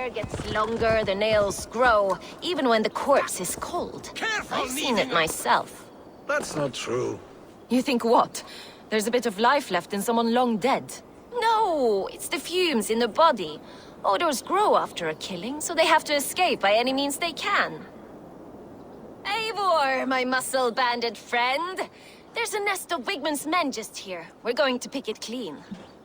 hair gets longer, the nails grow, even when the corpse is cold. Careful, I've seen it myself. That's not true. You think what? There's a bit of life left in someone long dead? No, it's the fumes in the body. Odors grow after a killing, so they have to escape by any means they can. Eivor, my muscle-banded friend. There's a nest of Wigman's men just here. We're going to pick it clean.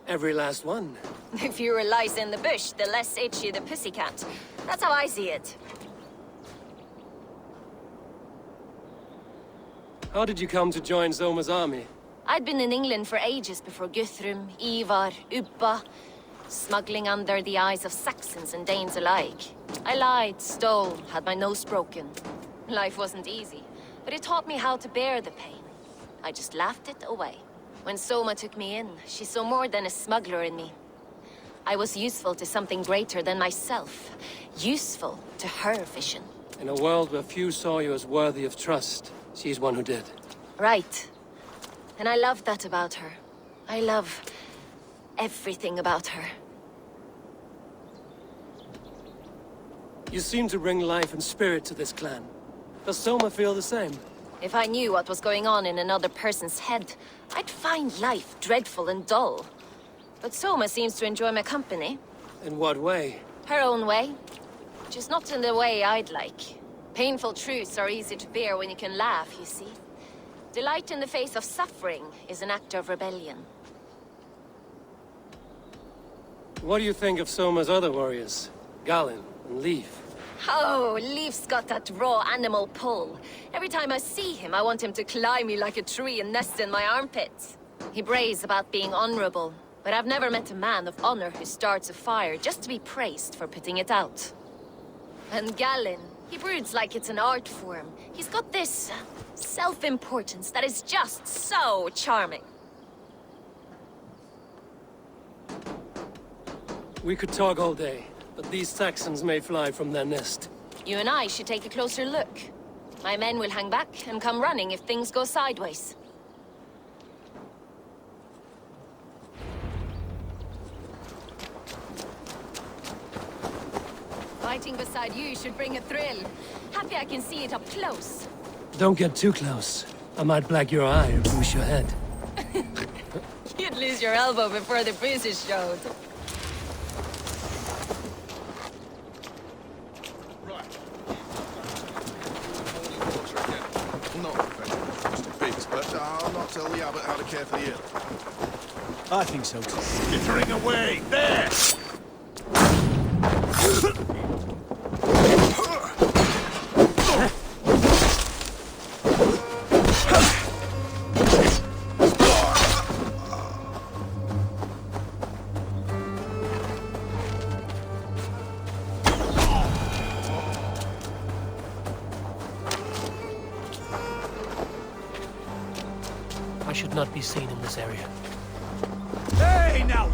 Every last one. The fewer lice in the bush, the less itchy the pussycat. That's how I see it. How did you come to join Zoma's army? I'd been in England for ages before Guthrum, Ivar, Ubba, smuggling under the eyes of Saxons and Danes alike. I lied, stole, had my nose broken. Life wasn't easy, but it taught me how to bear the pain. I just laughed it away. When Soma took me in, she saw more than a smuggler in me. I was useful to something greater than myself. Useful to her vision. In a world where few saw you as worthy of trust, she's one who did. Right. And I love that about her. I love everything about her. You seem to bring life and spirit to this clan. Does Soma feel the same? If I knew what was going on in another person's head, I'd find life dreadful and dull. But Soma seems to enjoy my company. In what way? Her own way. Just not in the way I'd like. Painful truths are easy to bear when you can laugh, you see. Delight in the face of suffering is an act of rebellion. What do you think of Soma's other warriors? Galen and Leaf? Oh, Leaf's got that raw animal pull. Every time I see him, I want him to climb me like a tree and nest in my armpits. He brays about being honorable, but I've never met a man of honor who starts a fire just to be praised for putting it out. And Galen, he broods like it's an art form. He's got this self-importance that is just so charming. We could talk all day, but these Saxons may fly from their nest. You and I should take a closer look. My men will hang back and come running if things go sideways. Fighting beside you should bring a thrill. Happy I can see it up close. Don't get too close. I might black your eye or bruise your head. You'd lose your elbow before the bruises showed. Not professional, just a bit, but I'll not tell the abbot how to care for the ill. I think so too. Skittering away! There! I should not be seen in this area. Hey, now!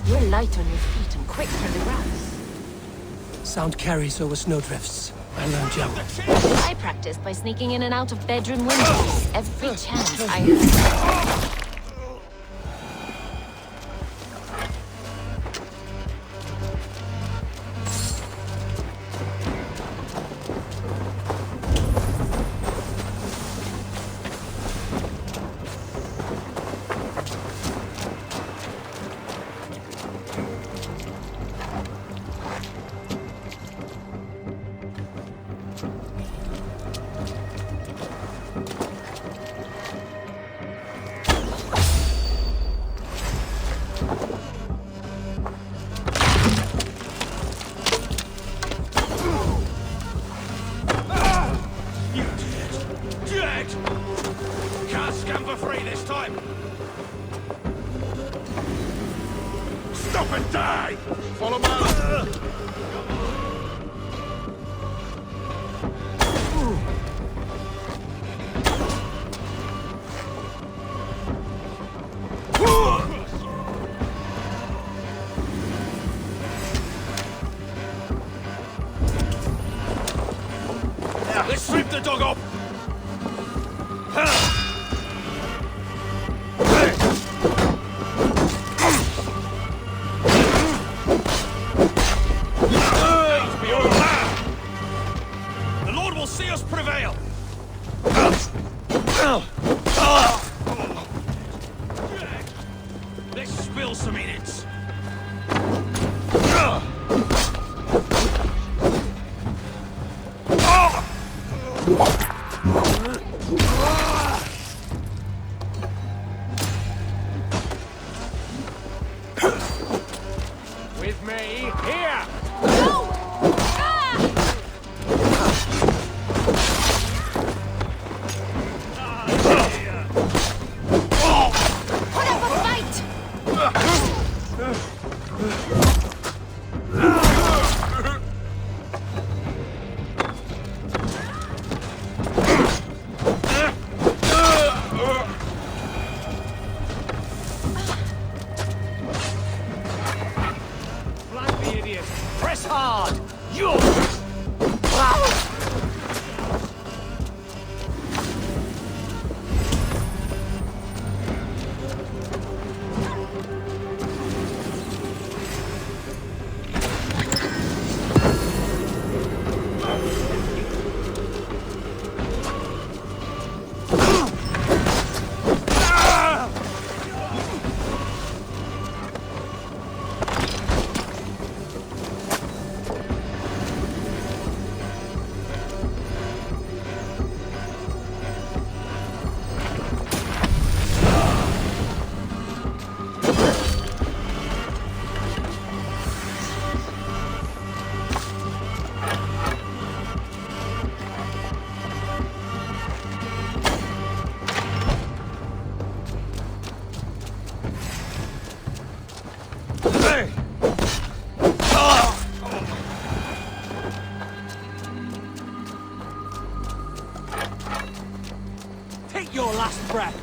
You're light on your feet and quick for the grass. Sound carries over snowdrifts. I learned jump. I practiced by sneaking in and out of bedroom windows every chance I had. Can't scamper free this time! Stop and die! Follow me! the dog up! The Lord will see us prevail! Let's spill some innards. With me, here! No! Ah! Put up a fight! Flank the idiot! Press hard! You! Take your last breath!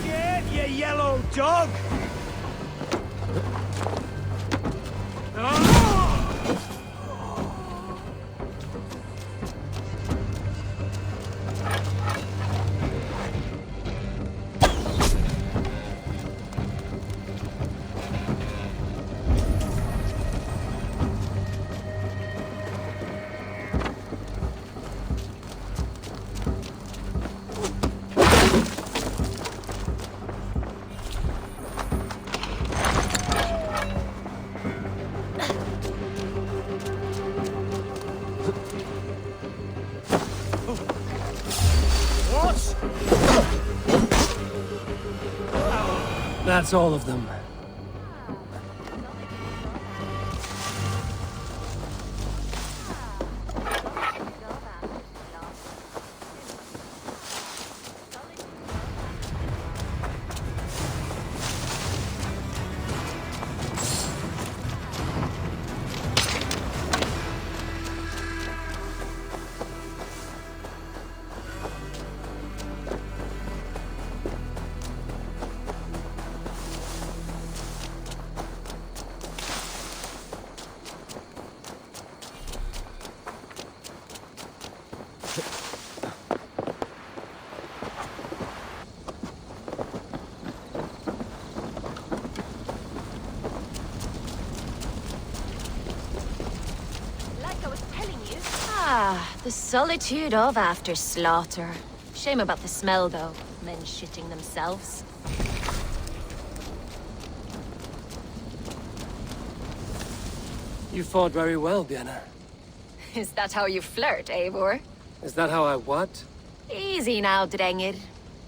Get you yellow dog! What? That's all of them. Like I was telling you. Ah, the solitude of after slaughter. Shame about the smell, though. Men shitting themselves. You fought very well, Vienna. Is that how you flirt, Eivor? Is that how I what? Easy now, Drengir.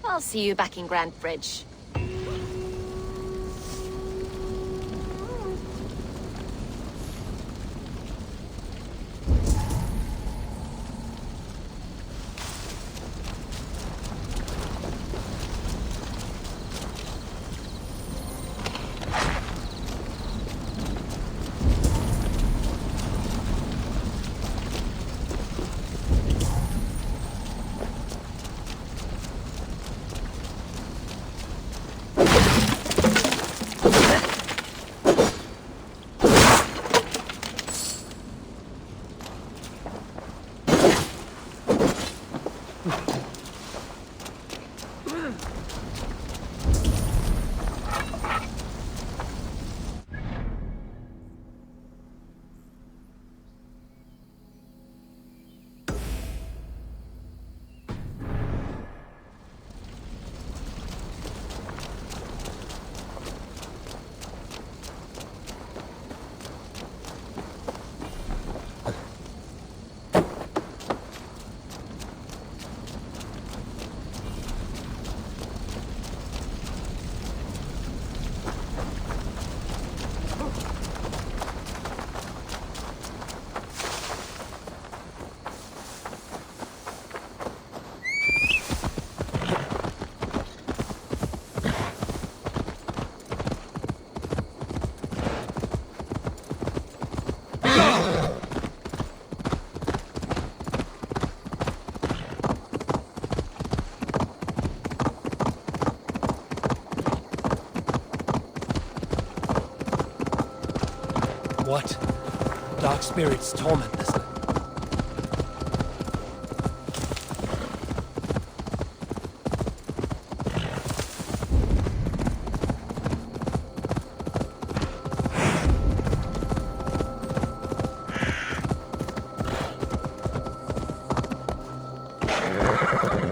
I'll see you back in Grand Bridge. What? Dark spirits torment this land.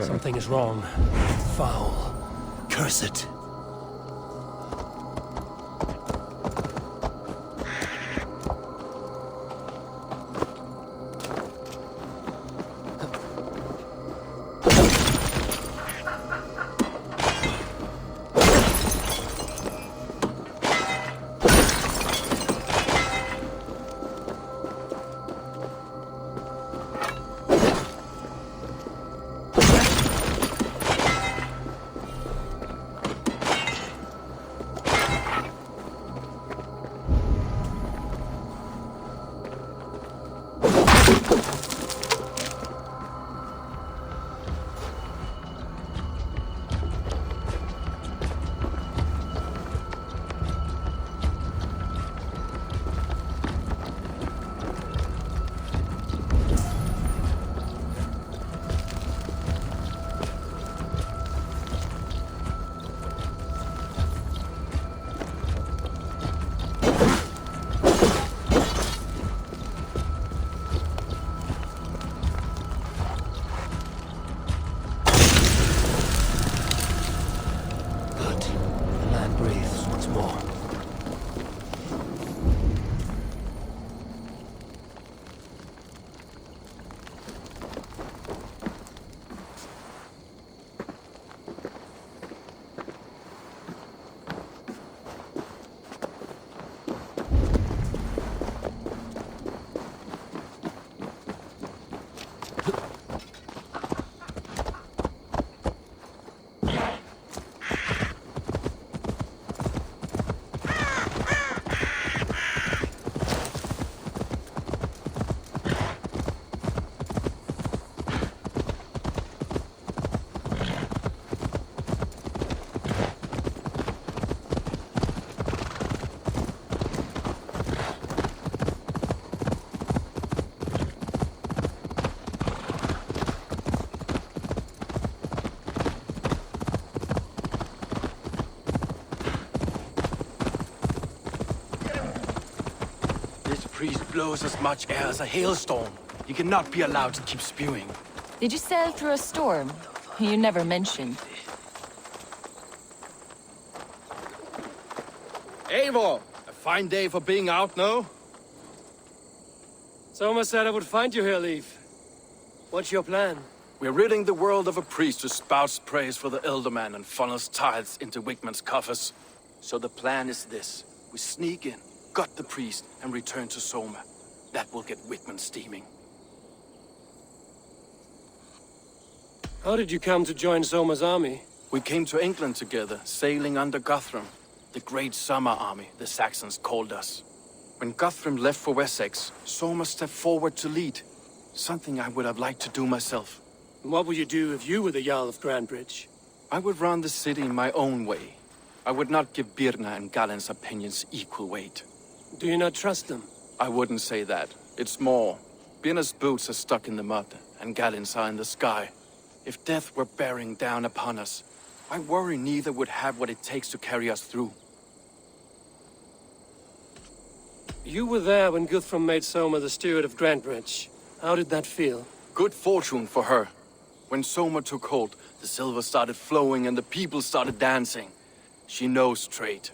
Something is wrong. Foul. Curse it. Priest blows as much air as a hailstorm. He cannot be allowed to keep spewing. Did you sail through a storm? You never mentioned. Eivor! A fine day for being out, no? Soma said I would find you here, Leif. What's your plan? We're ridding the world of a priest who spouts praise for the Elderman and funnels tithes into Wigman's coffers. So the plan is this. We sneak in, gut the priest, and return to Soma. That will get Wigman steaming. How did you come to join Soma's army? We came to England together, sailing under Guthrum. The Great Summer Army, the Saxons called us. When Guthrum left for Wessex, Soma stepped forward to lead. Something I would have liked to do myself. And what would you do if you were the Jarl of Grandbridge? I would run the city in my own way. I would not give Birna and Galen's opinions equal weight. Do you not trust them? I wouldn't say that. It's more. Birna's boots are stuck in the mud, and Galen's are in the sky. If death were bearing down upon us, I worry neither would have what it takes to carry us through. You were there when Guthrum made Soma the steward of Grandbridge. How did that feel? Good fortune for her. When Soma took hold, the silver started flowing and the people started dancing. She knows trade.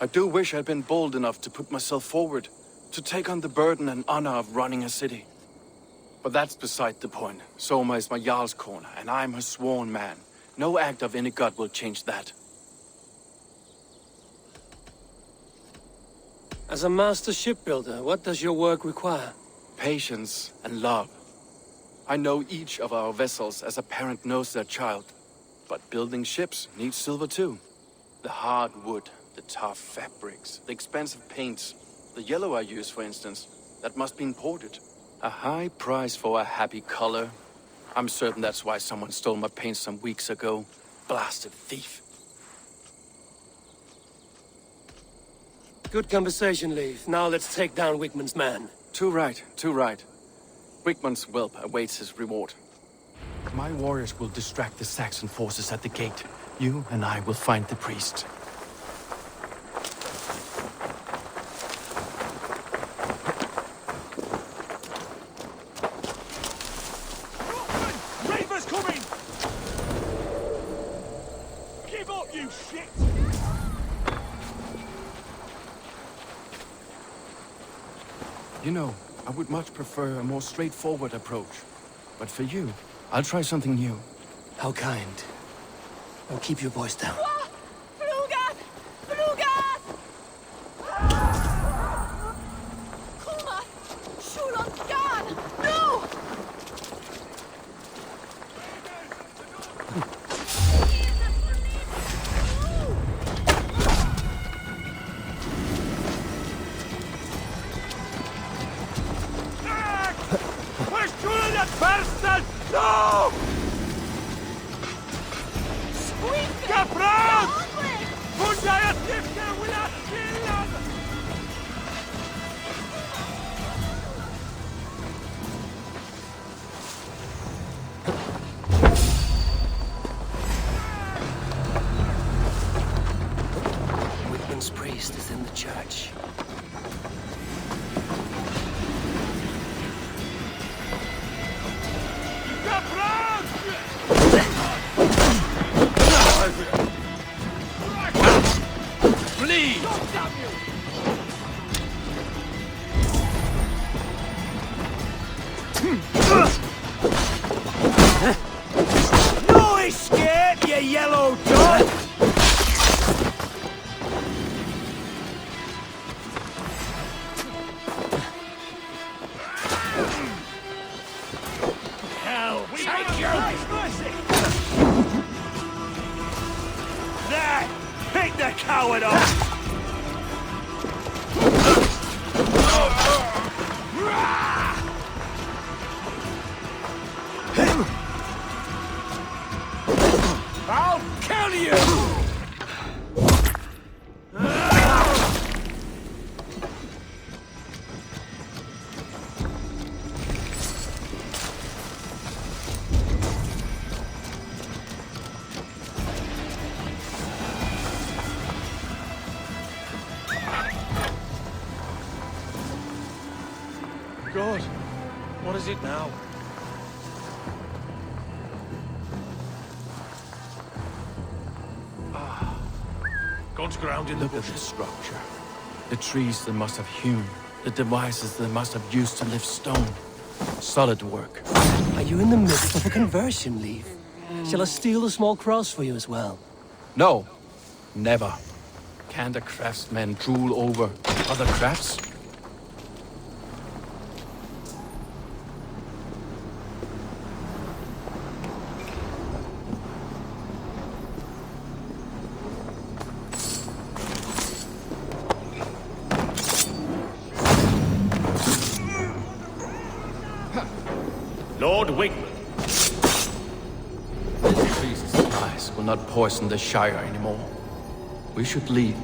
I do wish I'd been bold enough to put myself forward, to take on the burden and honor of running a city. But that's beside the point. Soma is my Jarl's corner, and I'm her sworn man. No act of any god will change that. As a master shipbuilder, what does your work require? Patience and love. I know each of our vessels as a parent knows their child. But building ships needs silver too. The hard wood, the tough fabrics, the expensive paints. The yellow I use, for instance, that must be imported. A high price for a happy color. I'm certain that's why someone stole my paint some weeks ago. Blasted thief. Good conversation, Leif. Now let's take down Wigman's man. Too right, too right. Wigman's whelp awaits his reward. My warriors will distract the Saxon forces at the gate. You and I will find the priest. Reaper's coming! Give up, you shit! You know, I would much prefer a more straightforward approach. But for you, I'll try something new. How kind. Now keep your voice down. Flugan! Flugan! Kumar! Shulon Gan! No! Where's Julian the person? No! Kapran! Kunda jag tycker vill ha killen! Wigman's priest is in the church. Kapran! Flee! No escape, you yellow dog! Hell, we take you! Mercy! There! Pick the coward off! I'll kill you! God, what is it now? God's ground in the Look at bushes. this structure. The trees they must have hewn. The devices they must have used to lift stone. Solid work. Are you in the midst of a conversion, Leif? Shall I steal the small cross for you as well? No, never. Can't a craftsman drool over other crafts? Lord Wigman. The priest's lies will not poison the Shire anymore. We should leave.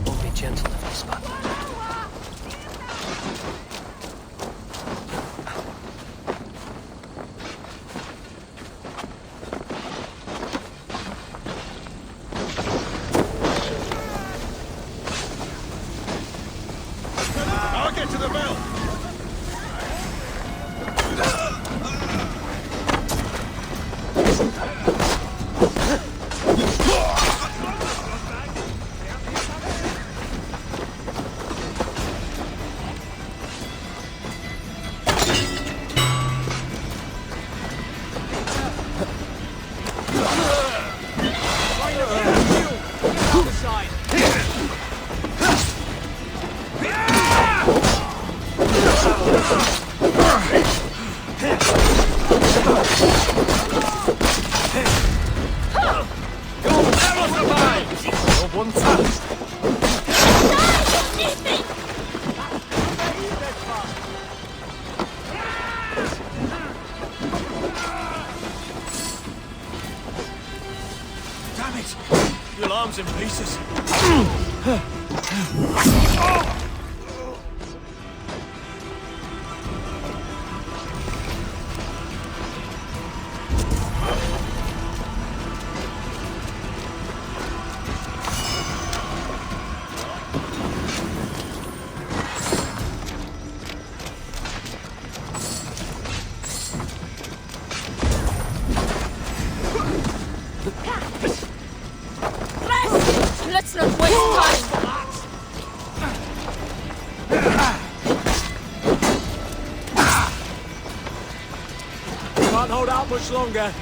Won't be gentle if I spot. I'll get to the bell. Let's not waste time! Can't hold out much longer.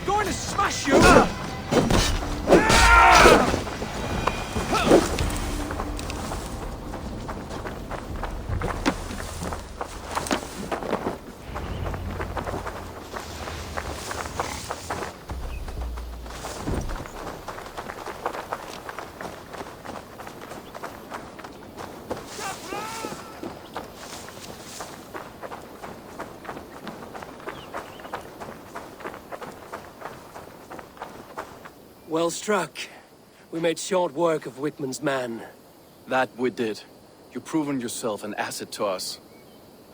Going to smash you! Well struck. We made short work of Wickman's man. That we did. You've proven yourself an asset to us.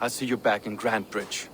I see you back in Grantbridge.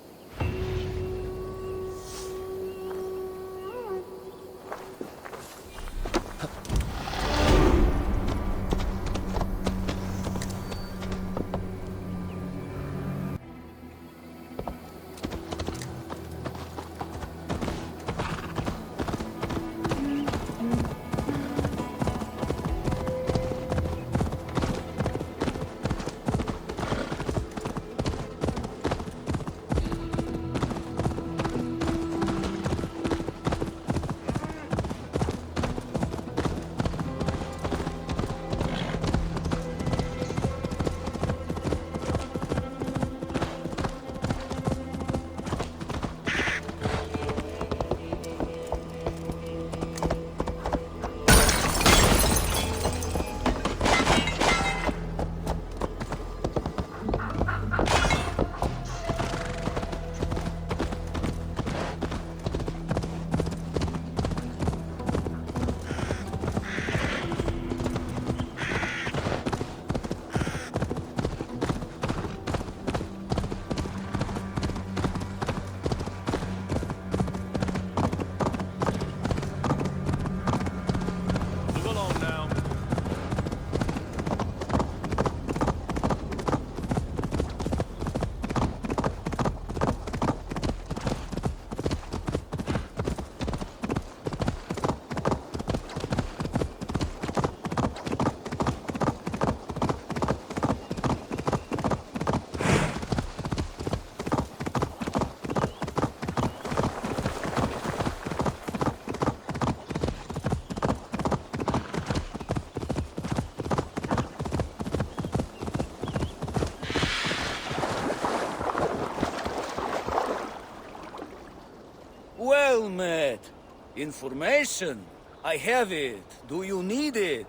Information? I have it. Do you need it?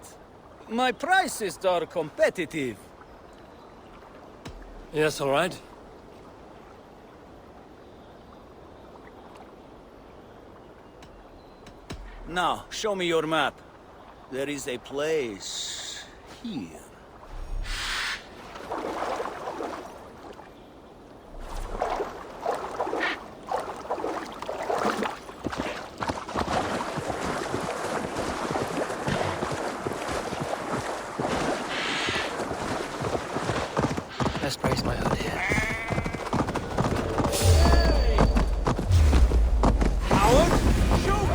My prices are competitive. Yes, all right. Now, show me your map. There is a place here. Best praise my hood here. Howard? Shoot!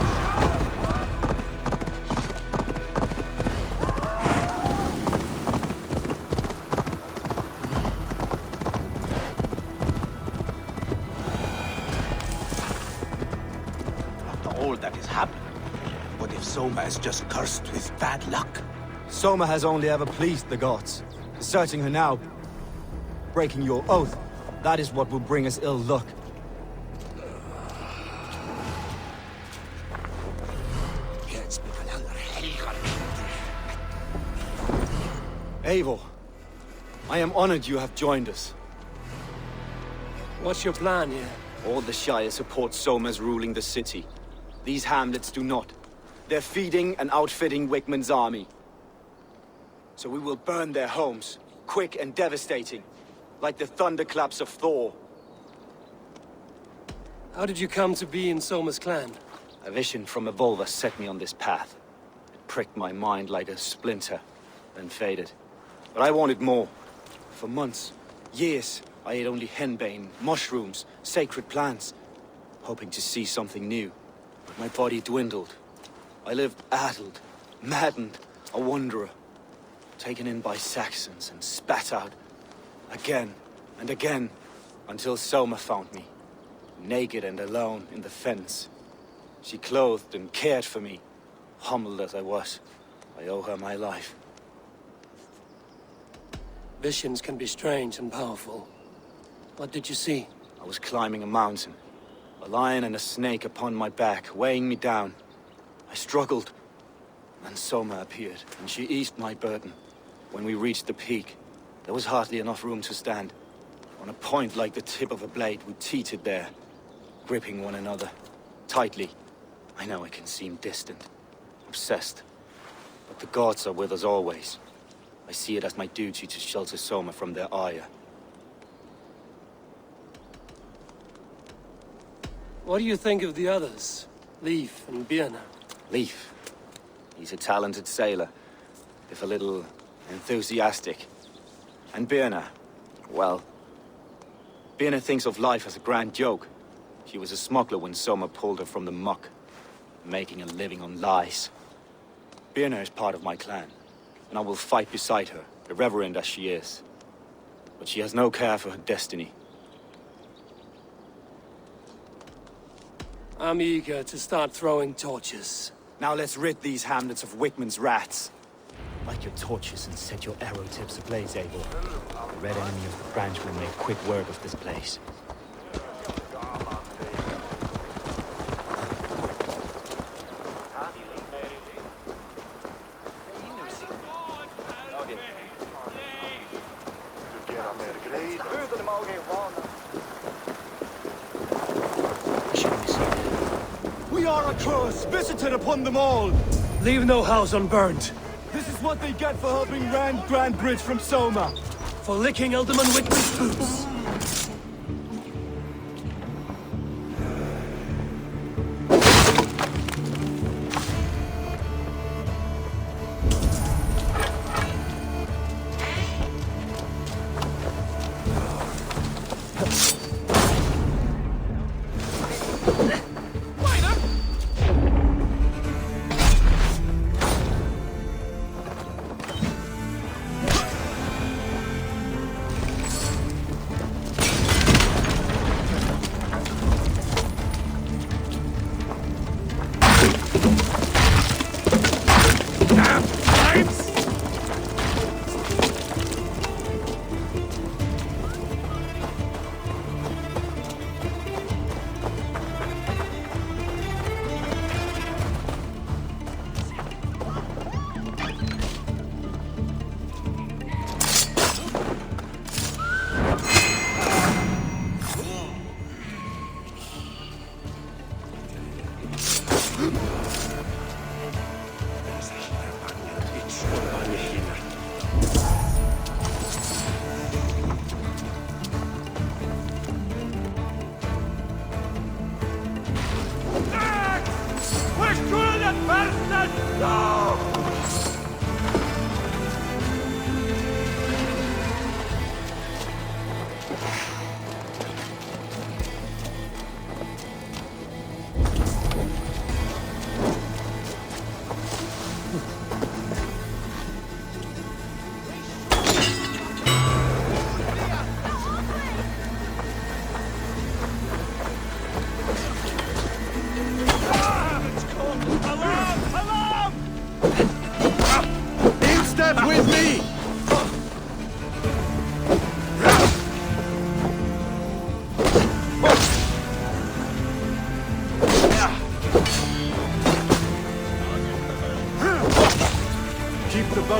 After all that has happened, what if Soma is just cursed with bad luck? Soma has only ever pleased the gods. Deserting her now, breaking your oath, that is what will bring us ill luck. Eivor, I am honored you have joined us. What's your plan here? All the Shire support Soma's ruling the city. These hamlets do not. They're feeding and outfitting Wickman's army. So we will burn their homes, quick and devastating, like the thunderclaps of Thor. How did you come to be in Soma's clan? A vision from Evolva set me on this path. It pricked my mind like a splinter, then faded. But I wanted more. For months, years, I ate only henbane, mushrooms, sacred plants, hoping to see something new. But my body dwindled. I lived addled, maddened, a wanderer, taken in by Saxons and spat out again and again, until Soma found me, naked and alone in the fens. She clothed and cared for me, humbled as I was. I owe her my life. Visions can be strange and powerful. What did you see? I was climbing a mountain, a lion and a snake upon my back, weighing me down. I struggled, and Soma appeared, and she eased my burden. When we reached the peak, there was hardly enough room to stand. On a point like the tip of a blade, we teetered there, gripping one another, tightly. I know it can seem distant, obsessed, but the gods are with us always. I see it as my duty to shelter Soma from their ire. What do you think of the others? Leif and Birna? Leif. He's a talented sailor, if a little enthusiastic. And Birna, well, Birna thinks of life as a grand joke. She was a smuggler when Soma pulled her from the muck, making a living on lies. Birna is part of my clan, and I will fight beside her, irreverent as she is. But she has no care for her destiny. I'm eager to start throwing torches. Now let's rid these hamlets of Wickman's rats. Light your torches and set your arrow tips ablaze, Eivor. The red enemy of the branch will make quick work of this place. We are a curse visited upon them all! Leave no house unburned. This is what they get for helping Rand Grand Bridge from Soma. For licking Alderman Wickman's boots.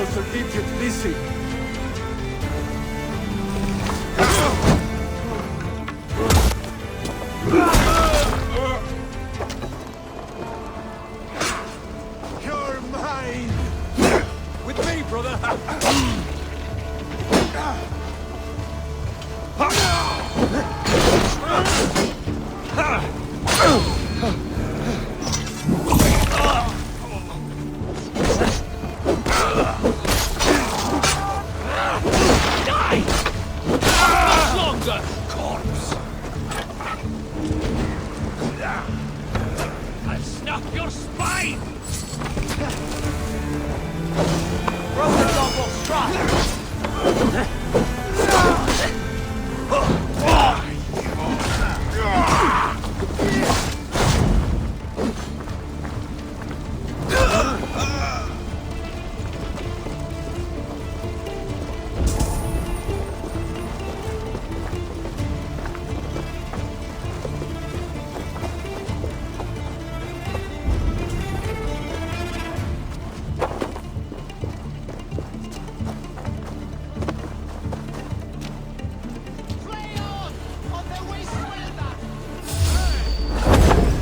those idiots busy. You're mine! With me, brother! Longer, corpse! I'll snap your spine! Broken dog will strike!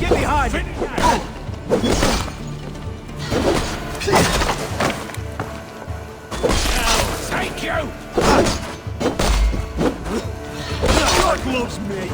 Get behind me! Thank you! God loves me!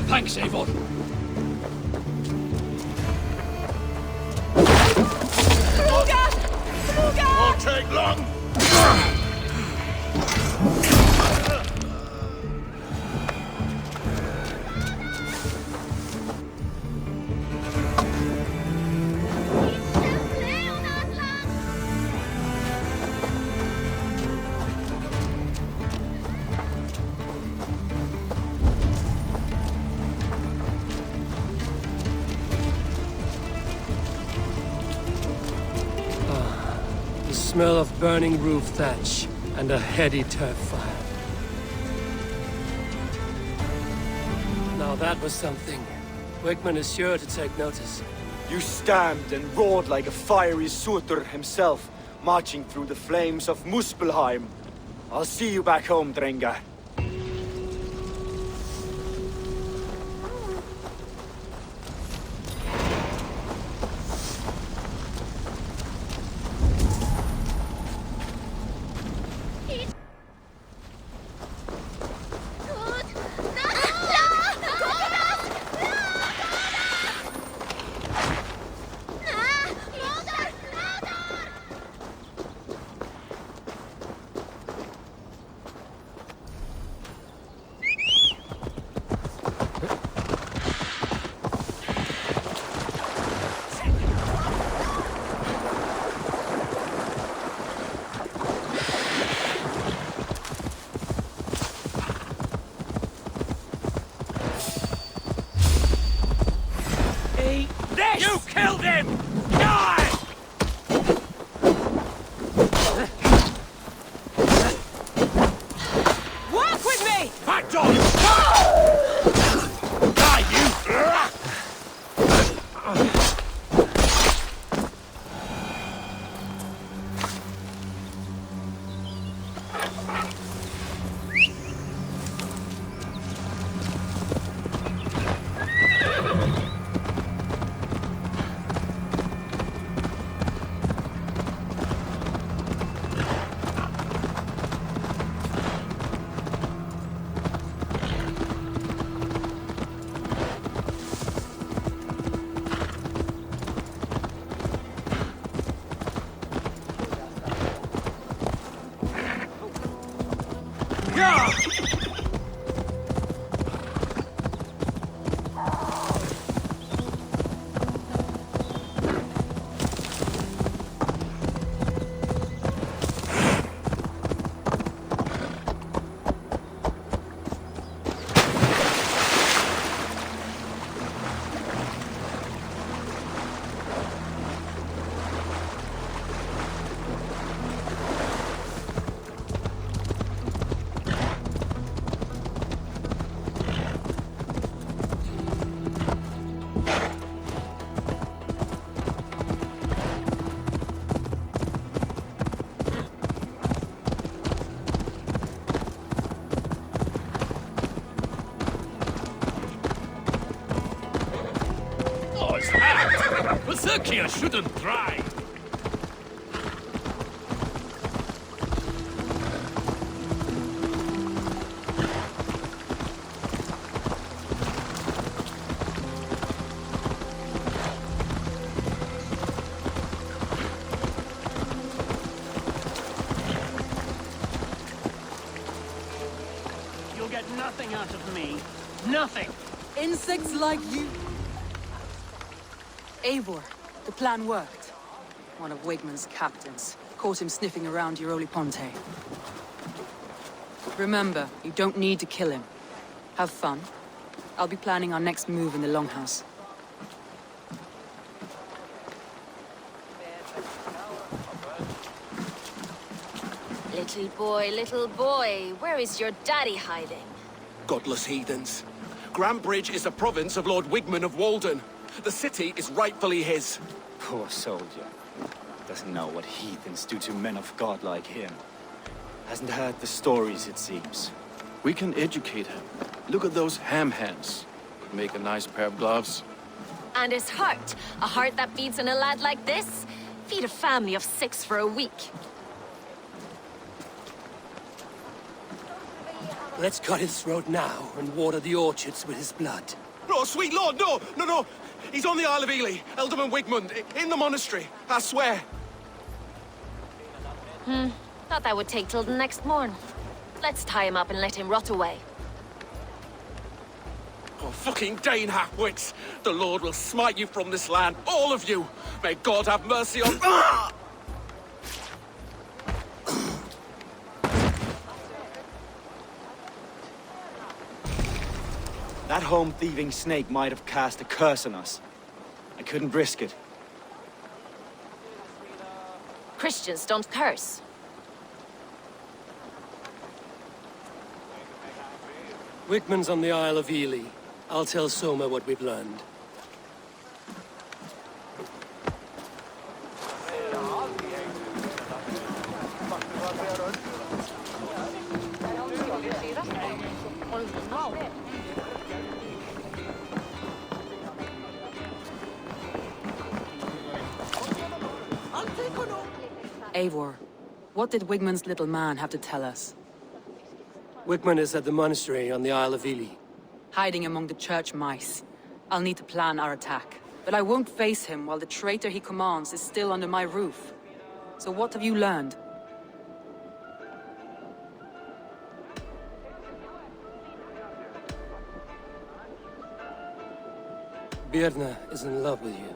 Thanks, Avon. Won't take long! The smell of burning roof thatch and a heady turf fire. Now that was something. Wickman is sure to take notice. You stamped and roared like a fiery Surtur himself, marching through the flames of Muspelheim. I'll see you back home, Drenga. You killed him! Die! Walk with me! Back dog! Die, you! hat! Berserkia shouldn't try! You'll get nothing out of me. Nothing! Insects like you. Eivor, the plan worked. One of Wigmund's captains caught him sniffing around Euroli Ponte. Remember, you don't need to kill him. Have fun. I'll be planning our next move in the Longhouse. Little boy, where is your daddy hiding? Godless heathens. Grantbridge is a province of Lord Wigmund of Walden. The city is rightfully his. Poor soldier. Doesn't know what heathens do to men of God like him. Hasn't heard the stories, it seems. We can educate him. Look at those ham hands. Could make a nice pair of gloves. And his heart. A heart that beats in a lad like this? Feed a family of 6 for a week. Let's cut his throat now and water the orchards with his blood. No, sweet lord, no! No, no! He's on the Isle of Ely, Ealdorman Wigmund, in the monastery, I swear. Thought that would take till the next morn. Let's tie him up and let him rot away. Oh, fucking Dane halfwits! The Lord will smite you from this land, all of you! May God have mercy on... Ah! That home-thieving snake might have cast a curse on us. I couldn't risk it. Christians don't curse. Wigmund's on the Isle of Ely. I'll tell Soma what we've learned. Eivor, what did Wigmund's little man have to tell us? Wigmund is at the monastery on the Isle of Ely. Hiding among the church mice. I'll need to plan our attack. But I won't face him while the traitor he commands is still under my roof. So what have you learned? Birna is in love with you.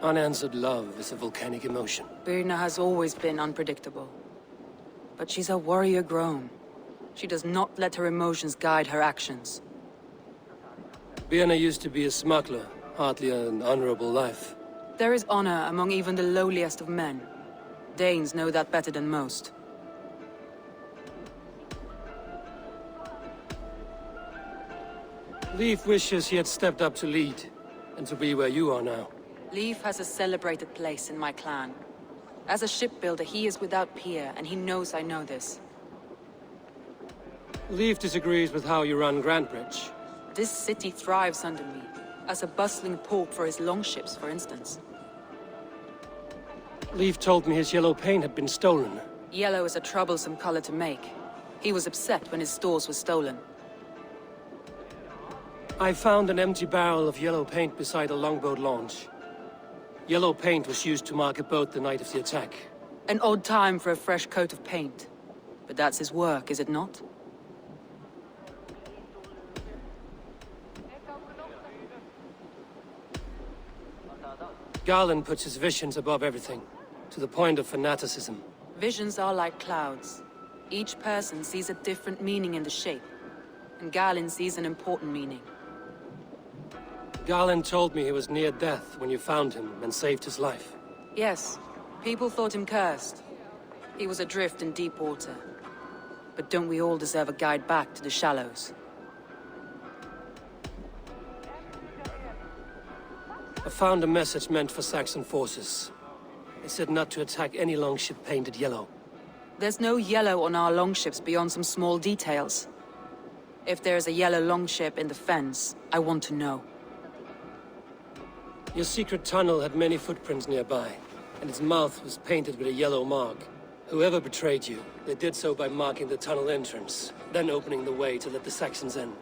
Unanswered love is a volcanic emotion. Birna has always been unpredictable. But she's a warrior grown. She does not let her emotions guide her actions. Birna used to be a smuggler, hardly an honorable life. There is honor among even the lowliest of men. Danes know that better than most. Leif wishes he had stepped up to lead, and to be where you are now. Leif has a celebrated place in my clan. As a shipbuilder, he is without peer, and he knows I know this. Leif disagrees with how you run Grantbridge. This city thrives under me, as a bustling port for his longships, for instance. Leif told me his yellow paint had been stolen. Yellow is a troublesome color to make. He was upset when his stores were stolen. I found an empty barrel of yellow paint beside a longboat launch. Yellow paint was used to mark a boat the night of the attack. An odd time for a fresh coat of paint. But that's his work, is it not? Garland puts his visions above everything, to the point of fanaticism. Visions are like clouds. Each person sees a different meaning in the shape, and Garland sees an important meaning. Garland told me he was near death when you found him and saved his life. Yes, people thought him cursed. He was adrift in deep water. But don't we all deserve a guide back to the shallows? I found a message meant for Saxon forces. It said not to attack any longship painted yellow. There's no yellow on our longships beyond some small details. If there's a yellow longship in the fens, I want to know. Your secret tunnel had many footprints nearby, and its mouth was painted with a yellow mark. Whoever betrayed you, they did so by marking the tunnel entrance, then opening the way to let the Saxons in.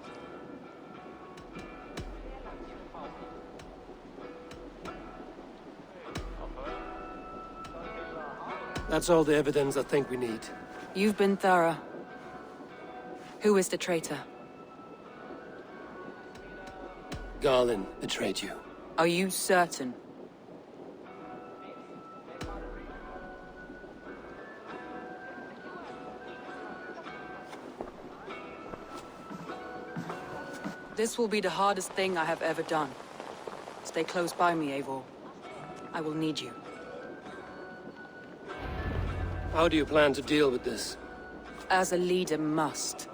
That's all the evidence I think we need. You've been thorough. Who is the traitor? Garlin betrayed you. Are you certain? This will be the hardest thing I have ever done. Stay close by me, Eivor. I will need you. How do you plan to deal with this? As a leader must.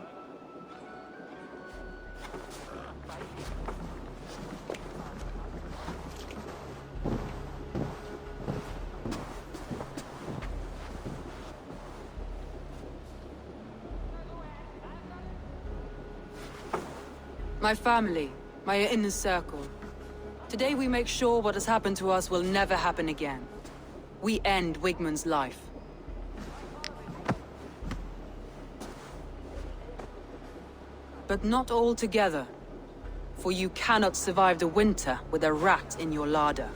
My family, my inner circle. Today we make sure what has happened to us will never happen again. We end Wigmund's life. But not all together. For you cannot survive the winter with a rat in your larder.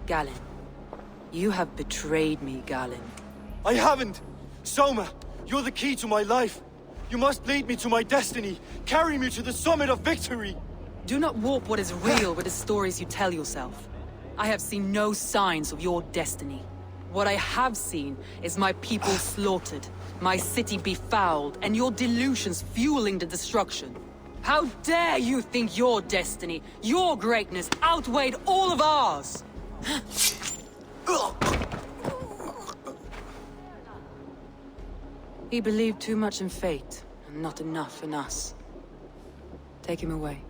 Galen. You have betrayed me, Galen. I haven't! Soma, you're the key to my life. You must lead me to my destiny. Carry me to the summit of victory. Do not warp what is real with the stories you tell yourself. I have seen no signs of your destiny. What I have seen is my people slaughtered, my city befouled, and your delusions fueling the destruction. How dare you think your destiny, your greatness, outweighed all of ours? He believed too much in fate, and not enough in us. Take him away.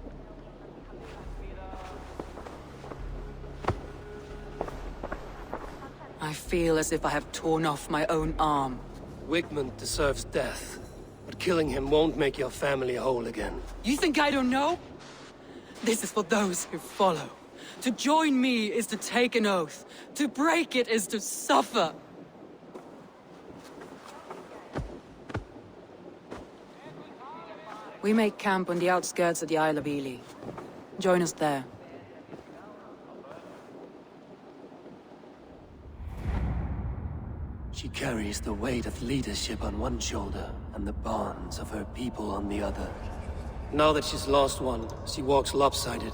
I feel as if I have torn off my own arm. Wigmund deserves death, but killing him won't make your family whole again. You think I don't know? This is for those who follow. To join me is to take an oath. To break it is to suffer. We make camp on the outskirts of the Isle of Ely. Join us there. She carries the weight of leadership on one shoulder and the bonds of her people on the other. Now that she's lost one, she walks lopsided.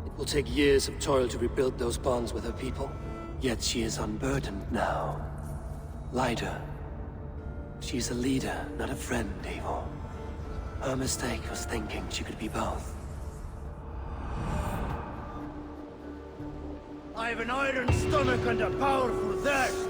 It will take years of toil to rebuild those bonds with her people. Yet she is unburdened now. Lighter. She is a leader, not a friend, Eivor. Her mistake was thinking she could be both. I have an iron stomach and a powerful thirst.